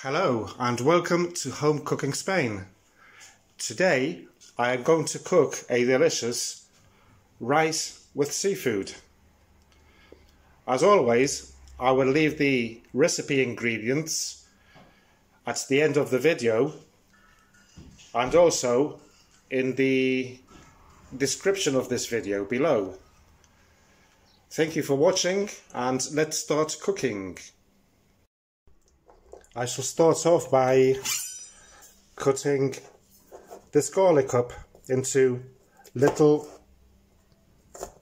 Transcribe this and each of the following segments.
Hello and welcome to Home Cooking Spain. Today I am going to cook a delicious rice with seafood. As always, I will leave the recipe ingredients at the end of the video and also in the description of this video below. Thank you for watching and let's start cooking. I shall start off by cutting this garlic up into little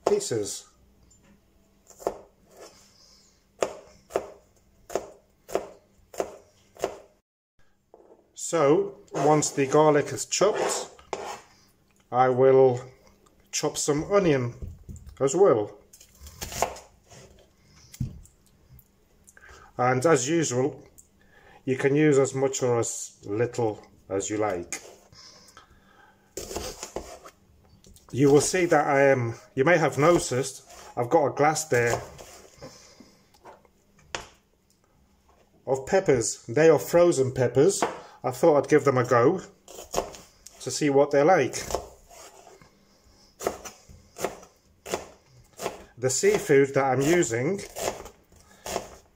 pieces. So, once the garlic is chopped, I will chop some onion as well. And as usual, you can use as much or as little as you like. You will see that you may have noticed, I've got a glass there of peppers. They are frozen peppers. I thought I'd give them a go to see what they're like. The seafood that I'm using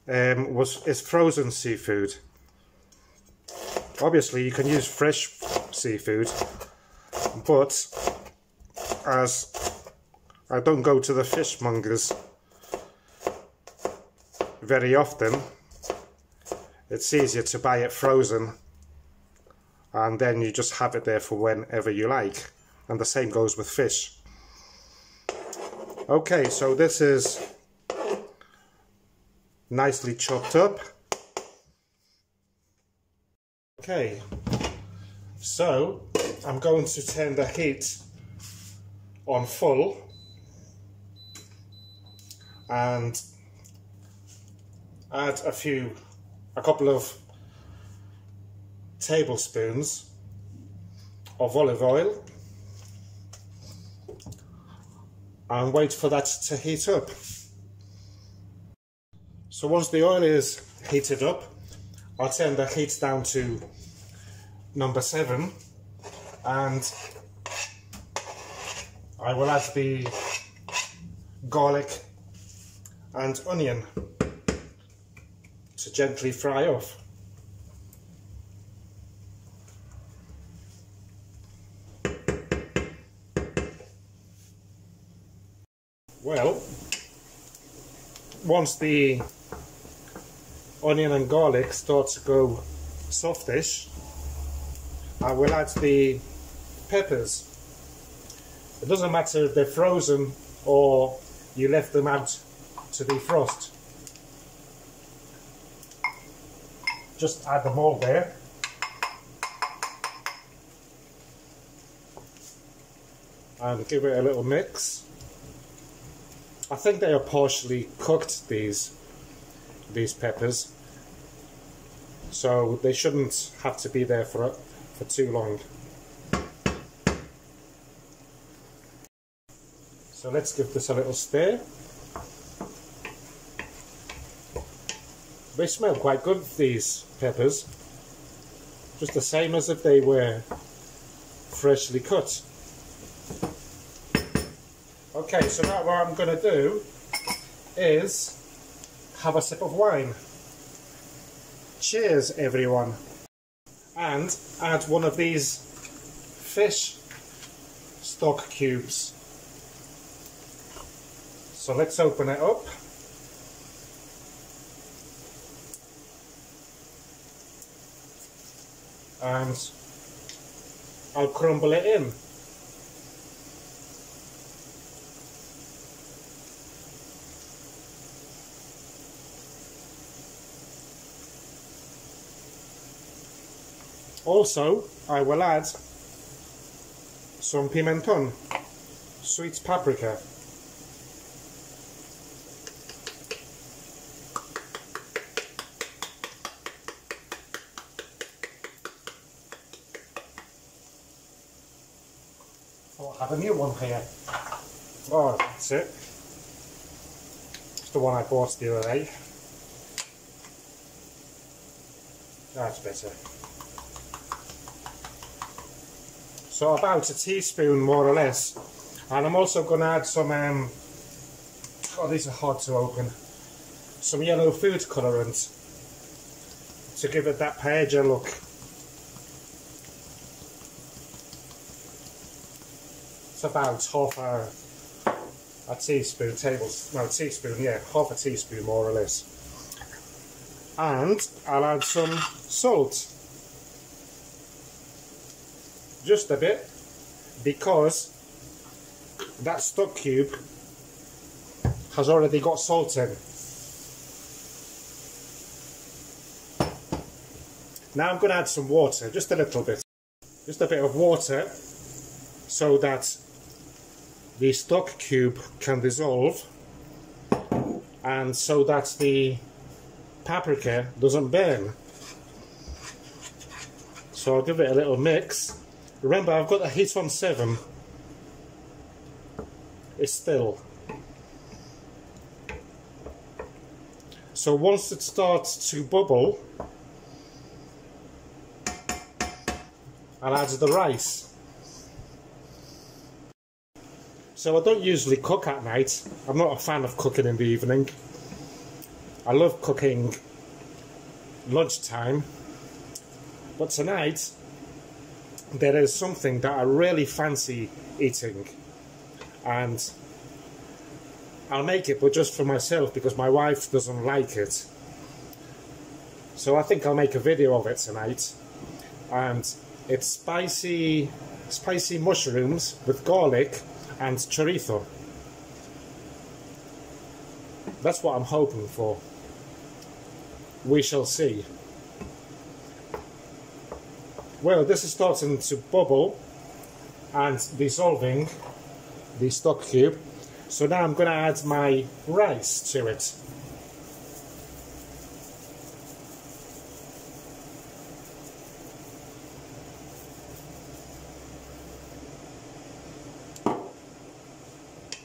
is frozen seafood. Obviously you can use fresh seafood, but as I don't go to the fishmongers very often, it's easier to buy it frozen and then you just have it there for whenever you like, and the same goes with fish. Okay, so this is nicely chopped up. Okay, so I'm going to turn the heat on full and add a couple of tablespoons of olive oil and wait for that to heat up. So once the oil is heated up, I'll turn the heat down to number 7 and I will add the garlic and onion to gently fry off. Well, once the onion and garlic start to go softish, I will add the peppers. It doesn't matter if they're frozen or you left them out to defrost. Just add them all there. And give it a little mix. I think they are partially cooked, these peppers, so they shouldn't have to be there for too long. So let's give this a little stir. They smell quite good, these peppers, just the same as if they were freshly cut. Okay, so now what I'm going to do is have a sip of wine. Cheers, everyone. And add one of these fish stock cubes. So let's open it up. And I'll crumble it in. Also, I will add some pimentón, sweet paprika. Oh, I have a new one here. Oh, that's it. It's the one I bought the other day. That's better. So about a teaspoon more or less. And I'm also going to add some, oh these are hard to open, some yellow food colourant to give it that paella look. It's about half a teaspoon, half a teaspoon more or less. And I'll add some salt. Just a bit, because that stock cube has already got salt in. Now I'm going to add some water, just a little bit. Just a bit of water so that the stock cube can dissolve and so that the paprika doesn't burn. So I'll give it a little mix. Remember, I've got the heat on 7. It's still. So once it starts to bubble, I'll add the rice. So I don't usually cook at night. I'm not a fan of cooking in the evening. I love cooking lunchtime. But tonight, there is something that I really fancy eating. And I'll make it, but just for myself, because my wife doesn't like it. So I think I'll make a video of it tonight. And it's spicy mushrooms with garlic and chorizo. That's what I'm hoping for. We shall see. Well, this is starting to bubble and dissolving the stock cube. So now I'm going to add my rice to it.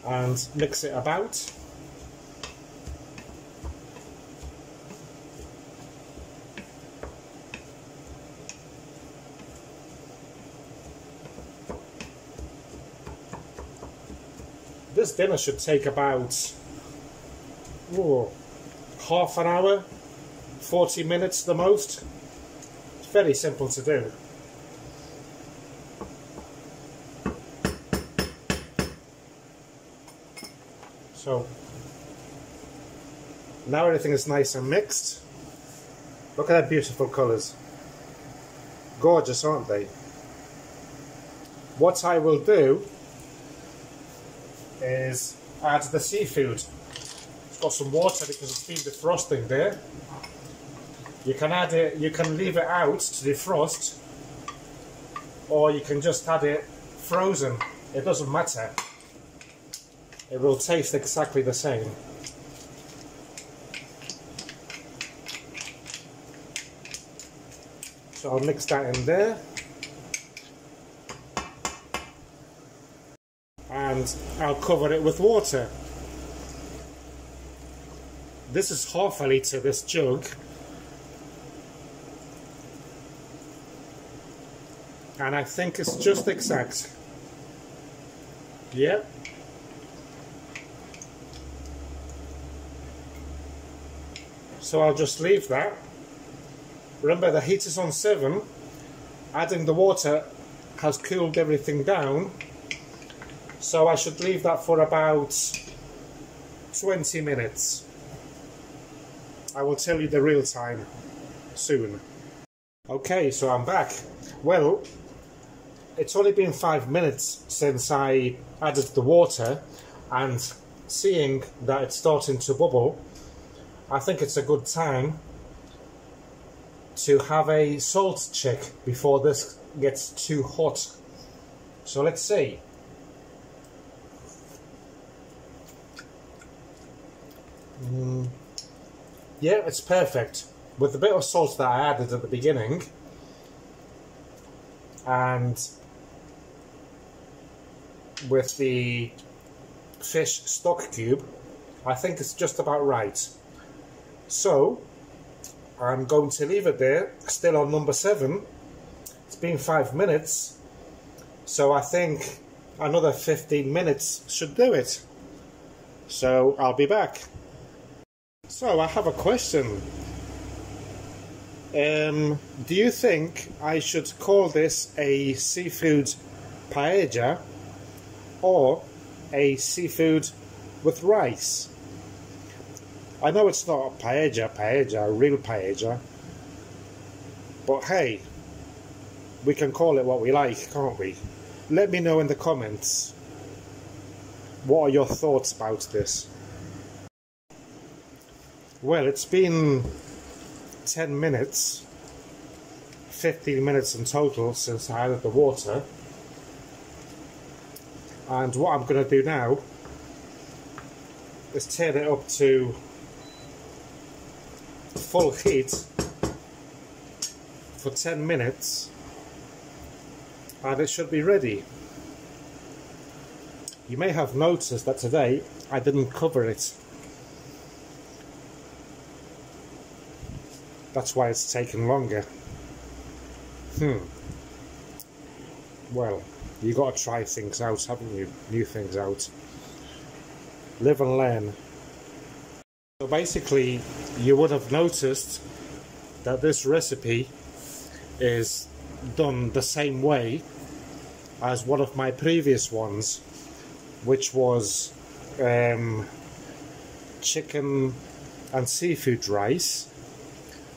And mix it about. This dinner should take about half an hour, 40 minutes the most. It's very simple to do. So now everything is nice and mixed. Look at that beautiful colours. Gorgeous, aren't they? What I will do is add the seafood. It's got some water because it's been defrosting there. You can add it, you can leave it out to defrost, or you can just add it frozen. It doesn't matter. It will taste exactly the same. So I'll mix that in there. And I'll cover it with water. This is half a litre, this jug. And I think it's just exact. Yep. So I'll just leave that. Remember, the heat is on 7. Adding the water has cooled everything down. So I should leave that for about 20 minutes. I will tell you the real time soon. Okay, so I'm back. Well, it's only been 5 minutes since I added the water, and seeing that it's starting to bubble, I think it's a good time to have a salt check before this gets too hot. So let's see. Yeah, it's perfect. With the bit of salt that I added at the beginning, and with the fish stock cube, I think it's just about right. So I'm going to leave it there, still on number 7. It's been 5 minutes, so I think another 15 minutes should do it. So I'll be back. So I have a question. Do you think I should call this a seafood paella or a seafood with rice? I know it's not a paella, a real paella, but hey, we can call it what we like, can't we? Let me know in the comments, what are your thoughts about this? Well, it's been 10 minutes, 15 minutes in total since I added the water, and what I'm going to do now is turn it up to full heat for 10 minutes and it should be ready. You may have noticed that today I didn't cover it. That's why it's taken longer. Well, you got to try things out, haven't you? New things out. Live and learn. So basically, you would have noticed that this recipe is done the same way as one of my previous ones, which was chicken and seafood rice,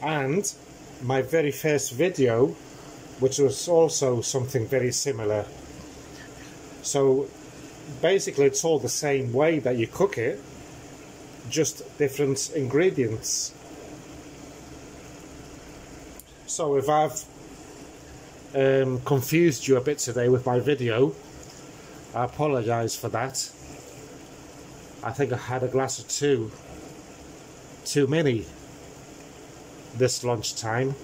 and my very first video, which was also something very similar. So basically it's all the same way that you cook it, just different ingredients. So if I've confused you a bit today with my video, I apologise for that. I think I had a glass or two too many this lunchtime.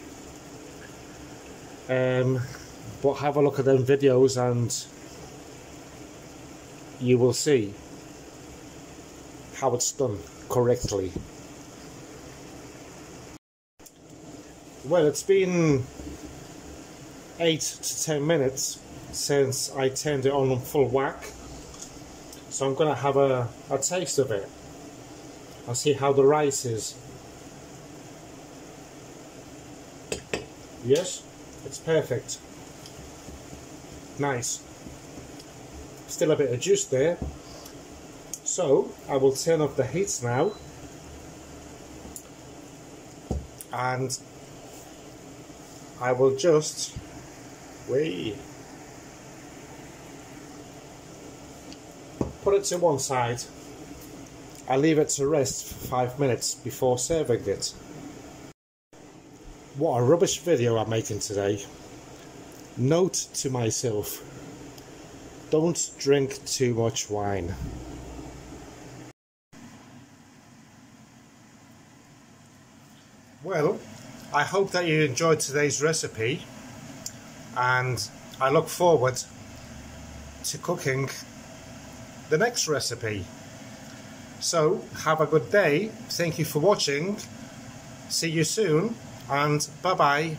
But have a look at them videos and you will see how it's done correctly. Well, it's been 8 to 10 minutes since I turned it on full whack, so I'm going to have a taste of it. I'll see how the rice is. Yes, it's perfect. Nice. Still a bit of juice there. So I will turn off the heat now and I will just put it to one side. I leave it to rest for 5 minutes before serving it. What a rubbish video I'm making today. Note to myself: don't drink too much wine. Well, I hope that you enjoyed today's recipe, and I look forward to cooking the next recipe. So have a good day. Thank you for watching. See you soon, and bye bye.